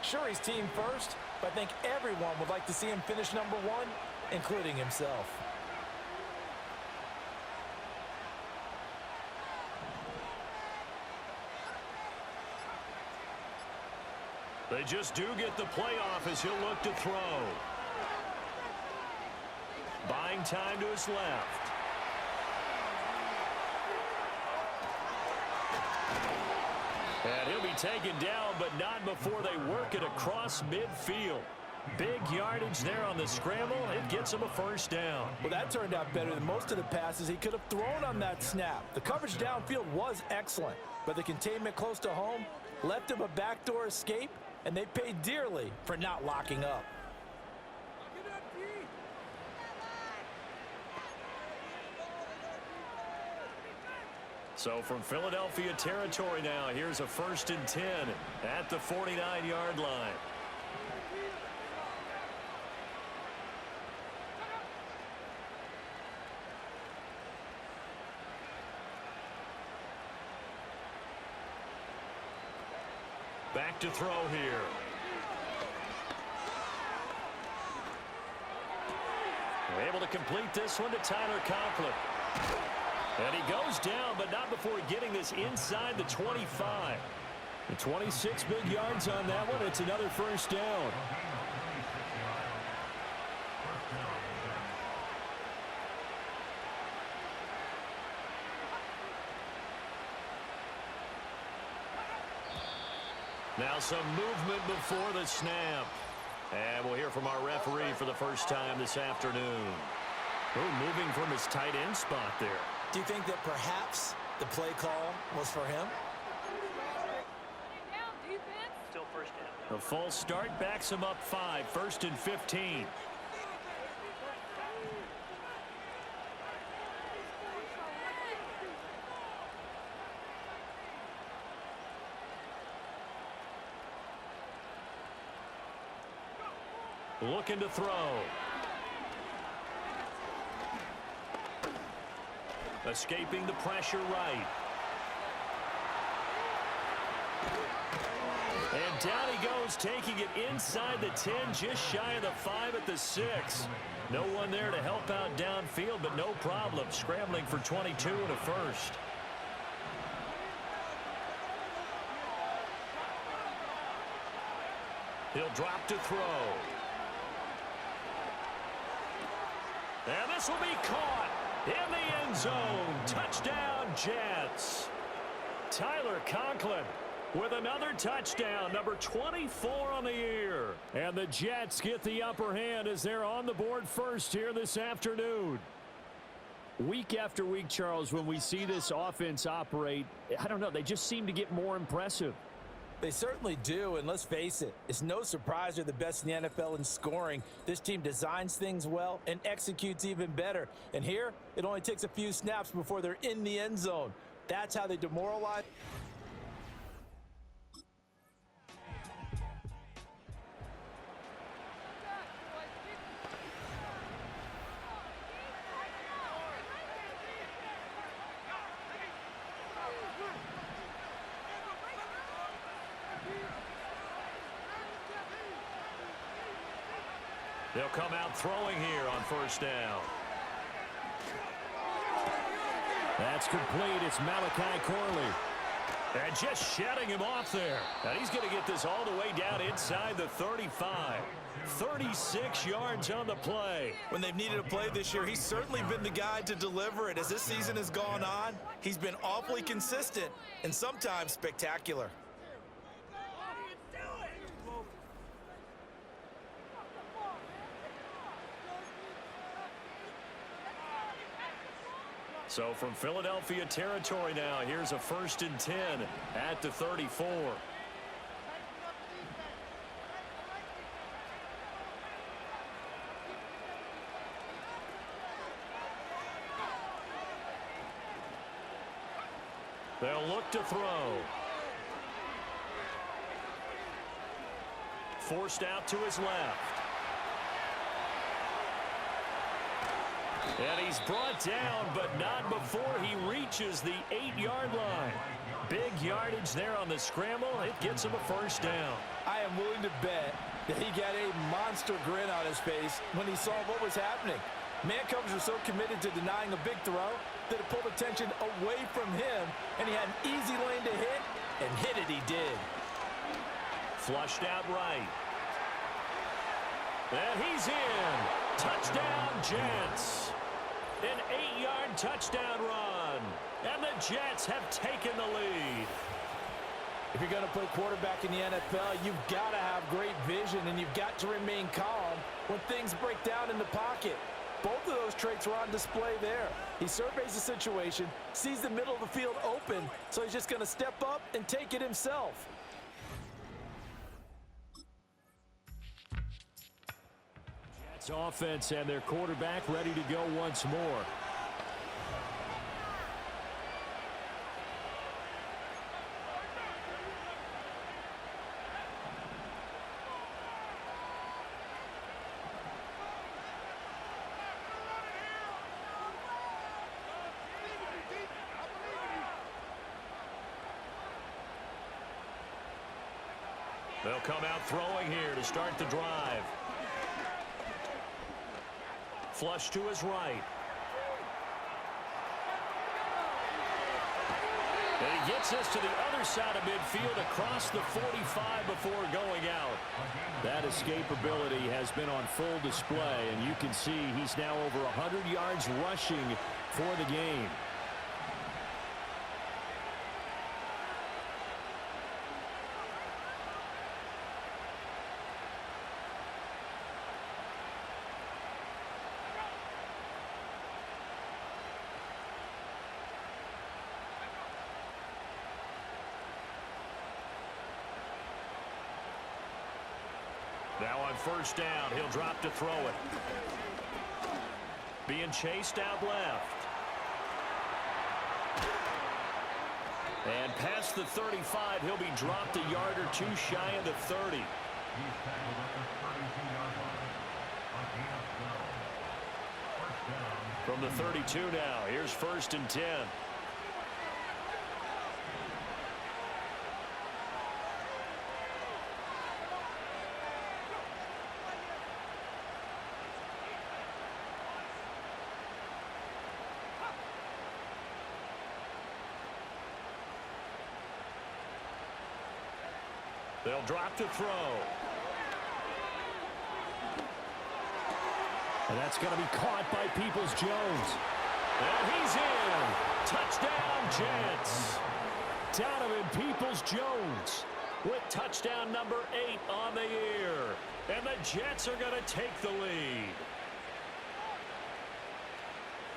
Sure, he's team first, but I think everyone would like to see him finish number one, including himself. They just do get the playoff as he'll look to throw. Buying time to his left. And he'll be taken down, but not before they work it across midfield. Big yardage there on the scramble. It gets him a first down. Well, that turned out better than most of the passes he could have thrown on that snap. The coverage downfield was excellent, but the containment close to home left him a backdoor escape, and they paid dearly for not locking up. So from Philadelphia territory now, here's a 1st and 10 at the 49-yard line. Back to throw here. We're able to complete this one to Tyler Conklin. And he goes down, but not before getting this inside the 25. The 26 big yards on that one. It's another first down. Now some movement before the snap. And we'll hear from our referee for the first time this afternoon. Oh, moving from his tight end spot there. Do you think that perhaps the play call was for him? Still first down. A false start backs him up 5, 1st and 15. Looking to throw. Escaping the pressure right. And down he goes, taking it inside the 10, just shy of the 5 at the 6. No one there to help out downfield, but no problem. Scrambling for 22 and a first. He'll drop to throw. And this will be caught in the end zone. Touchdown, Jets. Tyler Conklin with another touchdown, number 24 on the year. And the Jets get the upper hand as they're on the board first here this afternoon. Week after week, Charles, when we see this offense operate, I don't know, they just seem to get more impressive. They certainly do, and let's face it, it's no surprise they're the best in the NFL in scoring. This team designs things well and executes even better. And here, it only takes a few snaps before they're in the end zone. That's how they demoralize. They'll come out throwing here on first down. That's complete. It's Malachi Corley. And just shutting him off there. And he's going to get this all the way down inside the 35. 36 yards on the play. When they've needed a play this year, he's certainly been the guy to deliver it. As this season has gone on, he's been awfully consistent and sometimes spectacular. So from Philadelphia territory now, here's a 1st and 10 at the 34. They'll look to throw. Forced out to his left. And he's brought down, but not before he reaches the 8-yard line. Big yardage there on the scramble. It gets him a first down. I am willing to bet that he got a monster grin on his face when he saw what was happening. Man coverage was so committed to denying a big throw that it pulled attention away from him, and he had an easy lane to hit, and hit it he did. Flushed out right. And he's in. Touchdown, Jets. An 8-yard touchdown run. And the Jets have taken the lead. If you're going to play quarterback in the NFL, you've got to have great vision, and you've got to remain calm when things break down in the pocket. Both of those traits were on display there. He surveys the situation, sees the middle of the field open, so he's just going to step up and take it himself. Jets offense and their quarterback ready to go once more. They'll come out throwing here to start the drive. Flush to his right. And he gets us to the other side of midfield across the 45 before going out. That escapability has been on full display, and you can see he's now over 100 yards rushing for the game. Now on first down, he'll drop to throw it. Being chased out left. And past the 35, he'll be dropped a yard or two shy of the 30. From the 32 now, here's 1st and 10. They'll drop to throw. And that's going to be caught by Peoples-Jones. And he's in. Touchdown, Jets. Donovan Peoples-Jones with touchdown number 8 on the year. And the Jets are going to take the lead.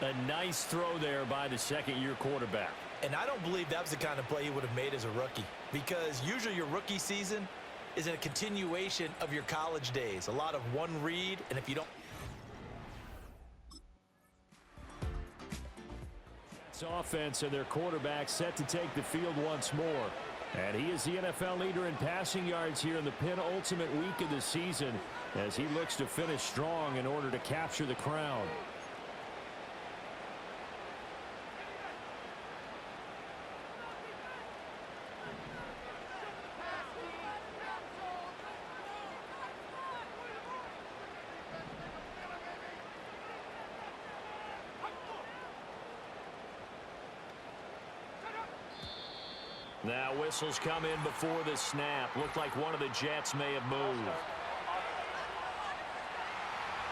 A nice throw there by the second-year quarterback. And I don't believe that was the kind of play he would have made as a rookie, because usually your rookie season is a continuation of your college days. A lot of one read, and if you don't... It's offense and their quarterback set to take the field once more. And he is the NFL leader in passing yards here in the penultimate week of the season as he looks to finish strong in order to capture the crown. Now whistles come in before the snap. Looked like one of the Jets may have moved.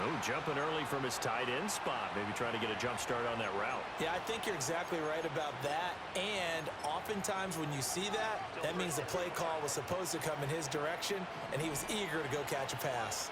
Oh, jumping early from his tight end spot. Maybe trying to get a jump start on that route. Yeah, I think you're exactly right about that. And oftentimes when you see that, that means the play call was supposed to come in his direction, and he was eager to go catch a pass.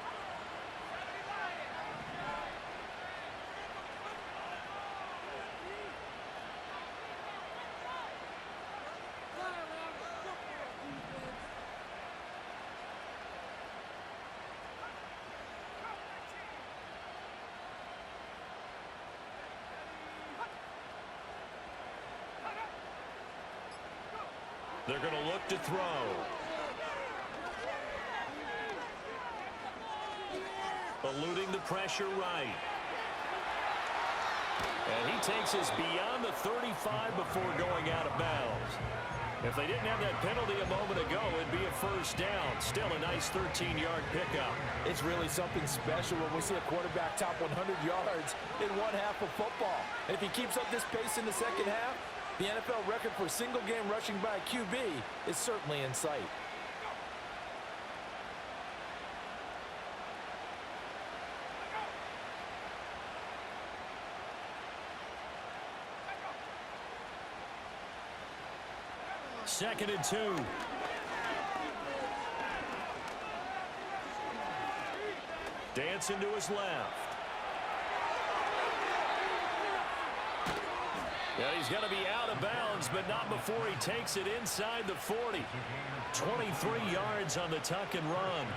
They're going to look to throw. Eluding the pressure right. And he takes us beyond the 35 before going out of bounds. If they didn't have that penalty a moment ago, it'd be a first down. Still a nice 13-yard pickup. It's really something special when we see a quarterback top 100 yards in one half of football. And if he keeps up this pace in the second half, the NFL record for single-game rushing by a QB is certainly in sight. Second and 2. Dancing to his left. Yeah, he's going to be out of bounds, but not before he takes it inside the 40. 23 yards on the tuck and run.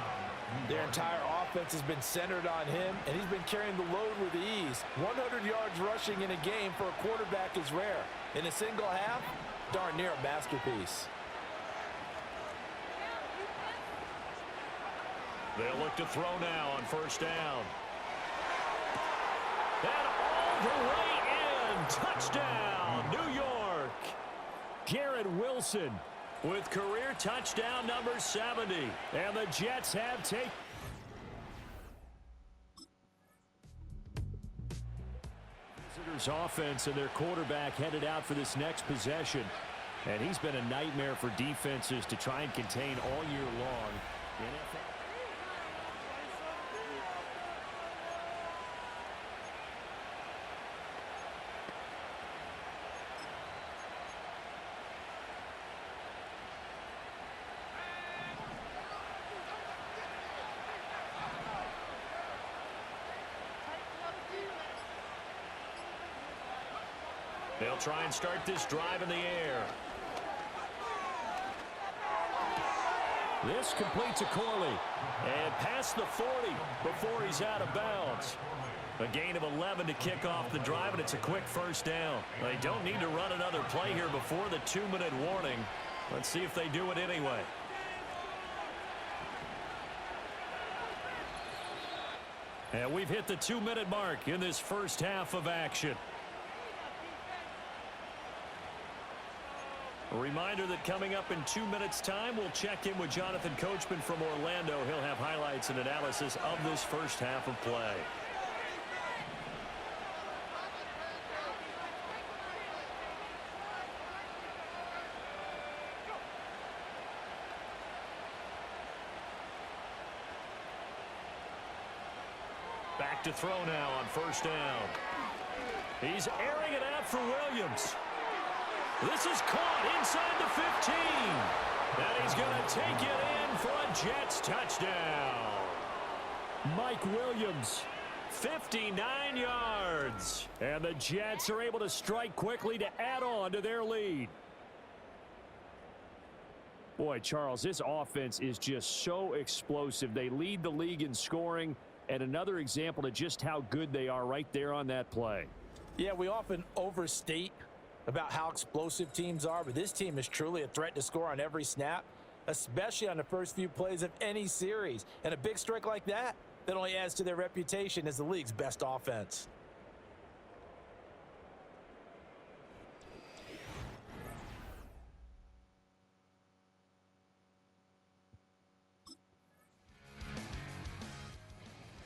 Their entire offense has been centered on him, and he's been carrying the load with ease. 100 yards rushing in a game for a quarterback is rare. In a single half, darn near a masterpiece. They'll look to throw now on first down. And all the way in. Touchdown, New York. Garrett Wilson with career touchdown number 70. And the Jets have taken. Visitors offense and their quarterback headed out for this next possession. And he's been a nightmare for defenses to try and contain all year long. They'll try and start this drive in the air. This completes a Corley. And past the 40 before he's out of bounds. A gain of 11 to kick off the drive, and it's a quick first down. They don't need to run another play here before the 2-minute warning. Let's see if they do it anyway. And we've hit the 2-minute mark in this first half of action. A reminder that coming up in 2 minutes' time, we'll check in with Jonathan Coachman from Orlando. He'll have highlights and analysis of this first half of play. Back to throw now on first down. He's airing it out for Williams. This is caught inside the 15. And he's going to take it in for a Jets touchdown. Mike Williams, 59 yards. And the Jets are able to strike quickly to add on to their lead. Boy, Charles, this offense is just so explosive. They lead the league in scoring, and another example of just how good they are right there on that play. Yeah, we often overstate about how explosive teams are, but this team is truly a threat to score on every snap, especially on the first few plays of any series. And a big strike like that only adds to their reputation as the league's best offense.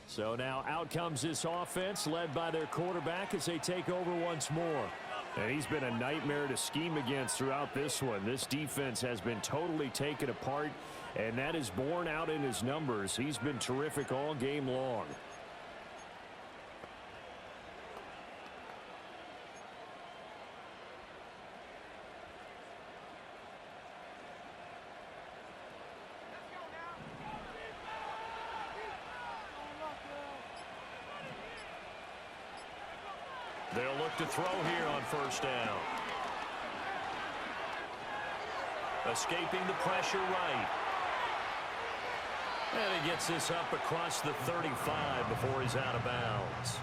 So now out comes this offense led by their quarterback as they take over once more. And he's been a nightmare to scheme against throughout this one. This defense has been totally taken apart, and that is borne out in his numbers. He's been terrific all game long. They'll look to throw here on first down. Escaping the pressure right. And he gets this up across the 35 before he's out of bounds.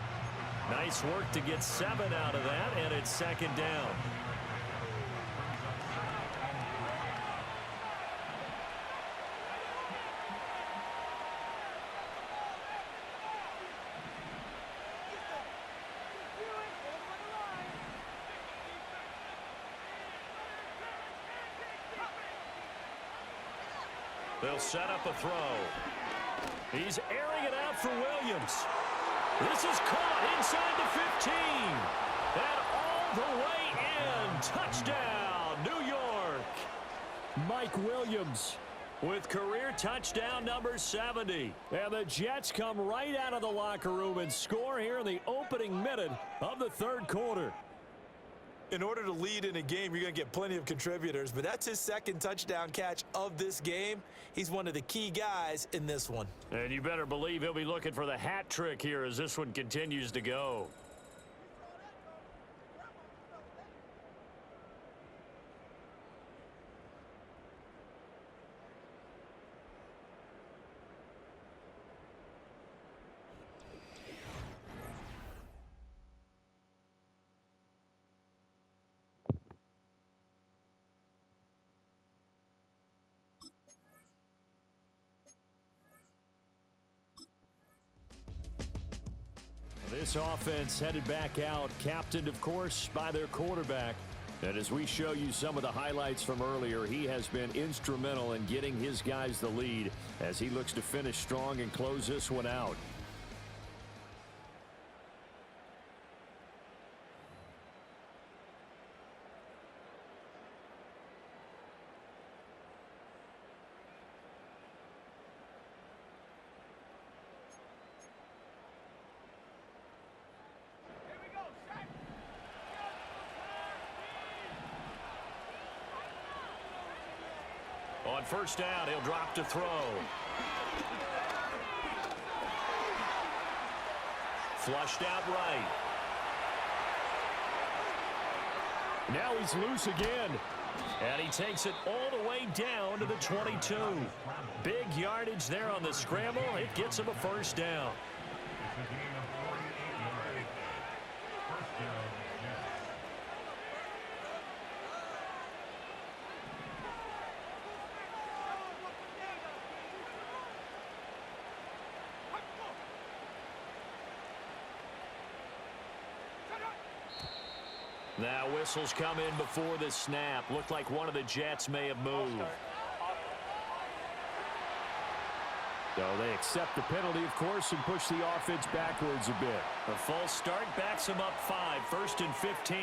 Nice work to get 7 out of that, and it's second down. They'll set up a throw. He's airing it out for Williams. This is caught inside the 15. And all the way in. Touchdown, New York. Mike Williams with career touchdown number 70. And the Jets come right out of the locker room and score here in the opening minute of the third quarter. In order to lead in a game, you're going to get plenty of contributors, but that's his second touchdown catch of this game. He's one of the key guys in this one. And you better believe he'll be looking for the hat trick here as this one continues to go. This offense headed back out, captained, of course, by their quarterback. And as we show you some of the highlights from earlier, he has been instrumental in getting his guys the lead as he looks to finish strong and close this one out. On first down, he'll drop to throw. Flushed out right. Now he's loose again. And he takes it all the way down to the 22. Big yardage there on the scramble. It gets him a first down. Now whistles come in before the snap. Looked like one of the Jets may have moved. So they accept the penalty, of course, and push the offense backwards a bit. A false start backs them up 5, 1st and 15.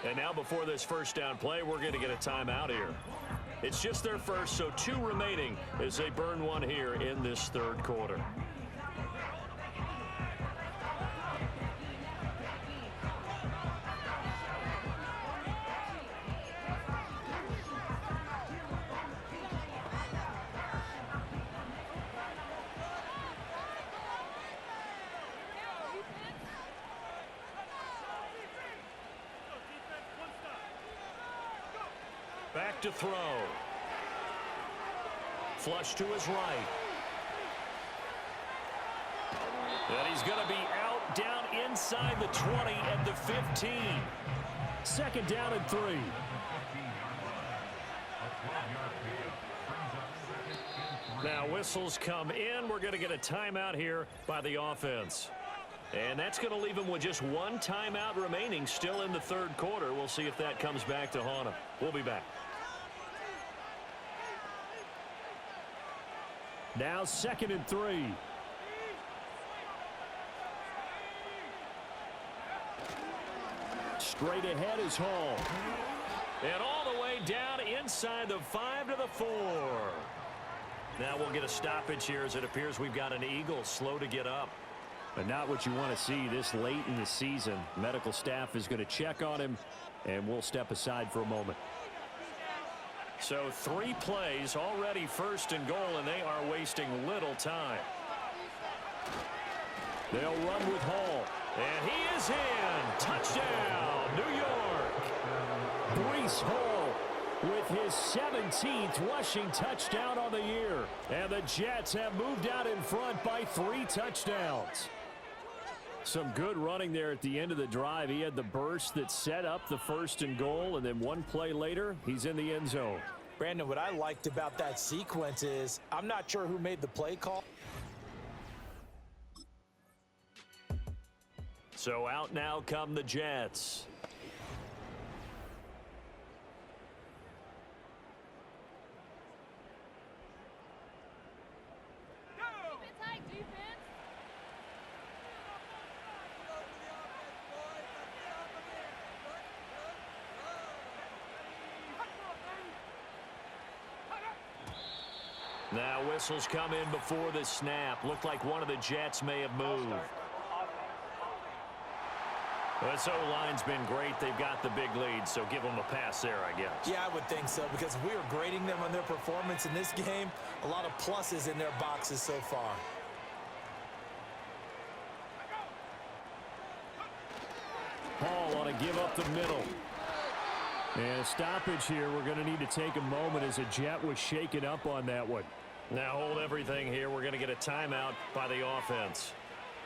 And now before this first down play, we're going to get a timeout here. It's just their first, so 2 remaining as they burn one here in this third quarter. Back to throw. Flush to his right. And he's going to be out down inside the 20 at the 15. Second down and 3. Now whistles come in. We're going to get a timeout here by the offense. And that's going to leave him with just 1 timeout remaining still in the third quarter. We'll see if that comes back to haunt him. We'll be back. Now 2nd and 3. Straight ahead is Hall. And all the way down inside the 5 to the 4. Now we'll get a stoppage here as it appears we've got an Eagle slow to get up. But not what you want to see this late in the season. Medical staff is going to check on him, and we'll step aside for a moment. So 3 plays already 1st and goal, and they are wasting little time. They'll run with Hall. And he is in. Touchdown, New York. Breece Hall with his 17th rushing touchdown on the year. And the Jets have moved out in front by 3 touchdowns. Some good running there at the end of the drive. He had the burst that set up the 1st and goal, and then 1 play later, he's in the end zone. Brandon, what I liked about that sequence is I'm not sure who made the play call. So out now come the Jets. Now whistles come in before the snap. Looked like one of the Jets may have moved. This O-line's been great. They've got the big lead, so give them a pass there, I guess. Yeah, I would think so, because we were grading them on their performance in this game. A lot of pluses in their boxes so far. Hall on a give up the middle. And a stoppage here. We're going to need to take a moment as a Jet was shaken up on that one. Now hold everything here. We're going to get a timeout by the offense.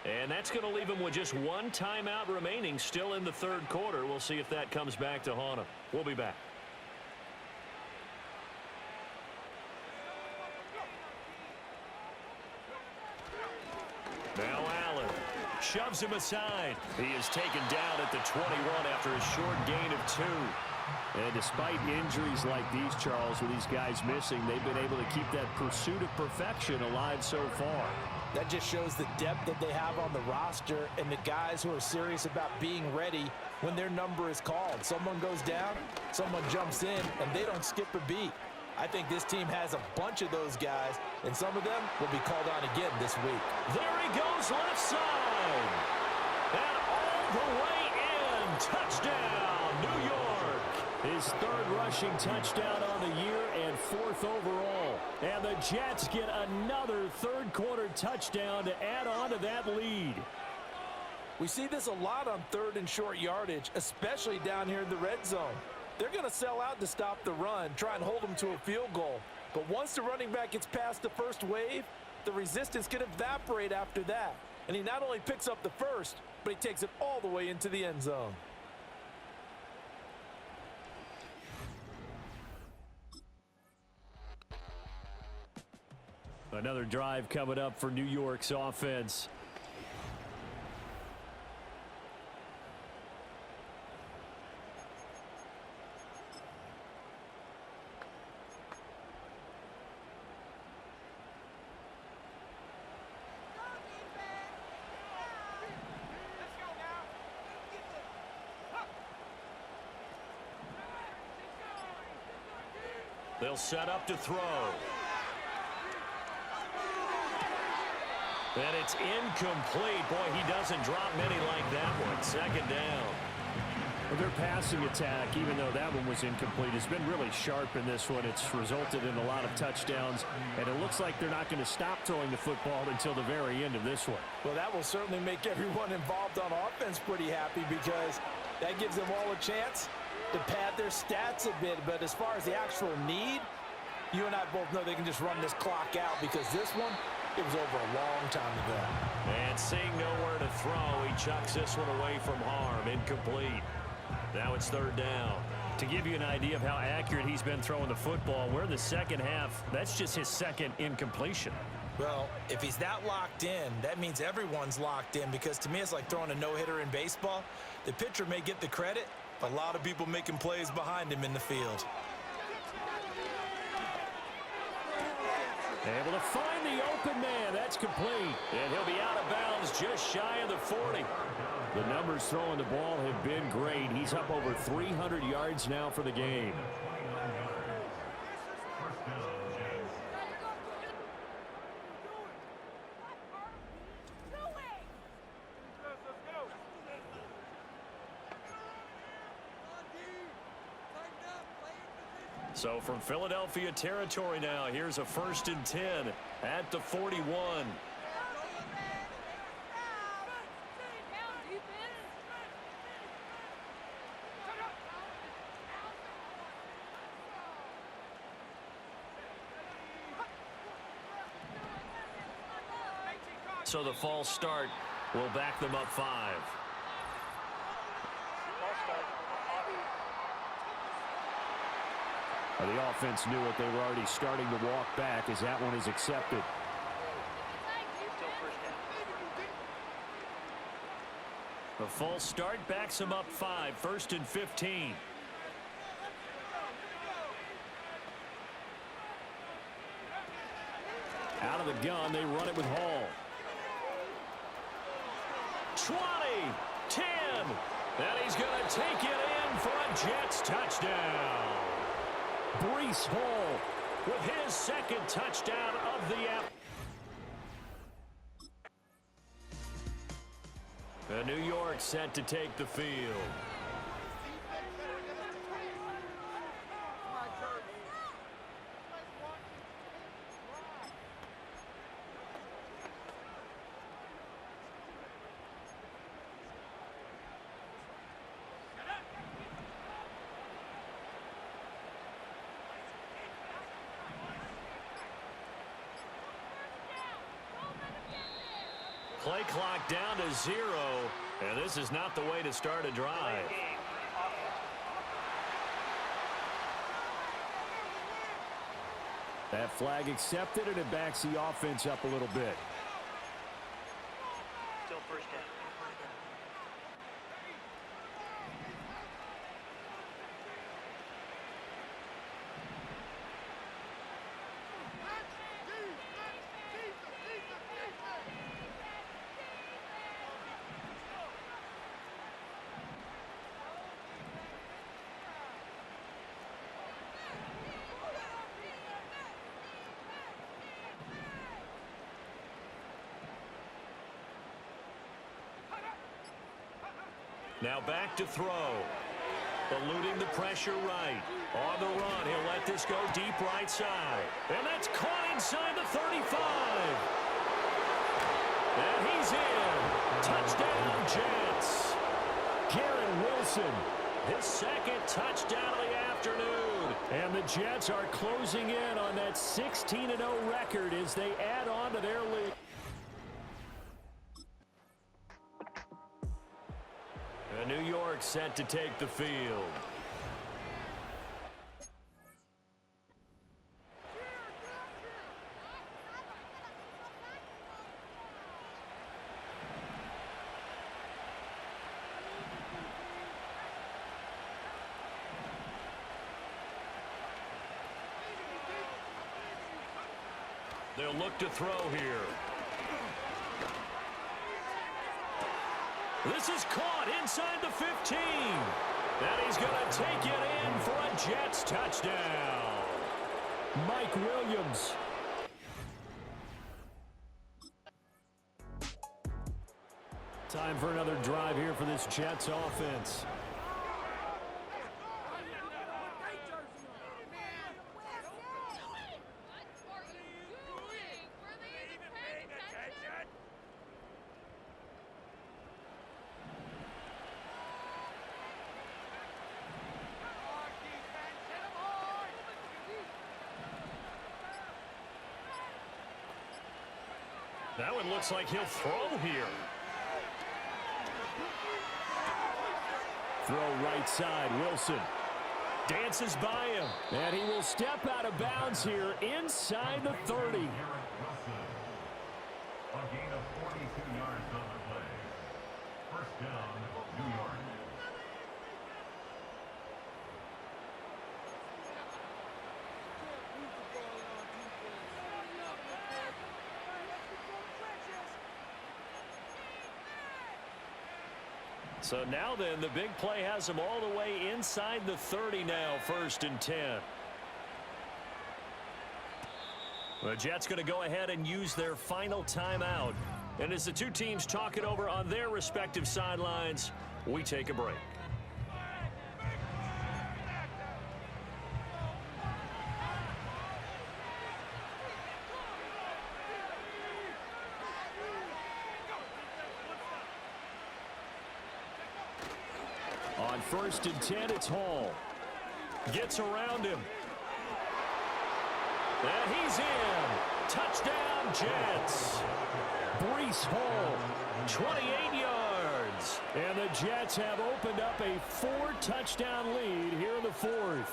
And that's going to leave him with just one timeout remaining still in the third quarter. We'll see if that comes back to haunt him. We'll be back. Now Allen shoves him aside. He is taken down at the 21 after a short gain of 2. And despite injuries like these, Charles, with these guys missing, they've been able to keep that pursuit of perfection alive so far. That just shows the depth that they have on the roster and the guys who are serious about being ready when their number is called. Someone goes down, someone jumps in, and they don't skip a beat. I think this team has a bunch of those guys, and some of them will be called on again this week. There he goes left side. And all the way in. Touchdown, New York. His third rushing touchdown on the year and 4th overall. And the Jets get another third quarter touchdown to add on to that lead. We see this a lot on third and short yardage, especially down here in the red zone. They're going to sell out to stop the run, try and hold them to a field goal. But once the running back gets past the first wave, the resistance can evaporate after that. And he not only picks up the first, but he takes it all the way into the end zone. Another drive coming up for New York's offense. They'll set up to throw. And it's incomplete. Boy, he doesn't drop many like that one. Second down. Well, their passing attack, even though that one was incomplete, has been really sharp in this one. It's resulted in a lot of touchdowns, and it looks like they're not going to stop throwing the football until the very end of this one. Well, that will certainly make everyone involved on offense pretty happy, because that gives them all a chance to pad their stats a bit. But as far as the actual need, you and I both know they can just run this clock out, because this one, it was over a long time ago. And seeing nowhere to throw, he chucks this one away from harm. Incomplete. Now it's third down. To give you an idea of how accurate he's been throwing the football, we're in the second half. That's just his second incompletion. Well, if he's that locked in, that means everyone's locked in, because to me it's like throwing a no-hitter in baseball. The pitcher may get the credit, but a lot of people making plays behind him in the field. Able to find the open man. That's complete. And he'll be out of bounds just shy of the 40. The numbers throwing the ball have been great. He's up over 300 yards now for the game. So from Philadelphia territory now, here's a 1st and 10 at the 41. So the false start will back them up 5. The offense knew it. They were already starting to walk back as that one is accepted. The false start backs them up 5. 1st and 15. Out of the gun, they run it with Hall. 20, 10, and he's going to take it in for a Jets touchdown. Breece Hall with his second touchdown of the afternoon. New York set to take the field. Play clock down to 0, and this is not the way to start a drive. That flag accepted, and it backs the offense up a little bit. Still first down. Now back to throw. Eluding the pressure right. On the run, he'll let this go deep right side. And that's caught inside the 35. And he's in. Touchdown, Jets. Garrett Wilson, his second touchdown of the afternoon. And the Jets are closing in on that 16-0 record as they add on to their lead. New York set to take the field. They'll look to throw here. This is caught inside the 15. And he's going to take it in for a Jets touchdown. Mike Williams. Time for another drive here for this Jets offense. Now it looks like he'll throw here. Throw right side, Wilson. Dances by him. And he will step out of bounds here inside the 30. A gain of 42 yards on the play. First down, New York. So now then, the big play has them all the way inside the 30 now, 1st and 10. The Jets going to go ahead and use their final timeout. And as the two teams talk it over on their respective sidelines, we take a break. On 1st and 10, it's Hall. Gets around him. And he's in. Touchdown, Jets. Breece Hall, 28 yards. And the Jets have opened up a 4-touchdown lead here in the 4th.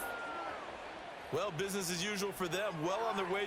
Well, business as usual for them. Well on their way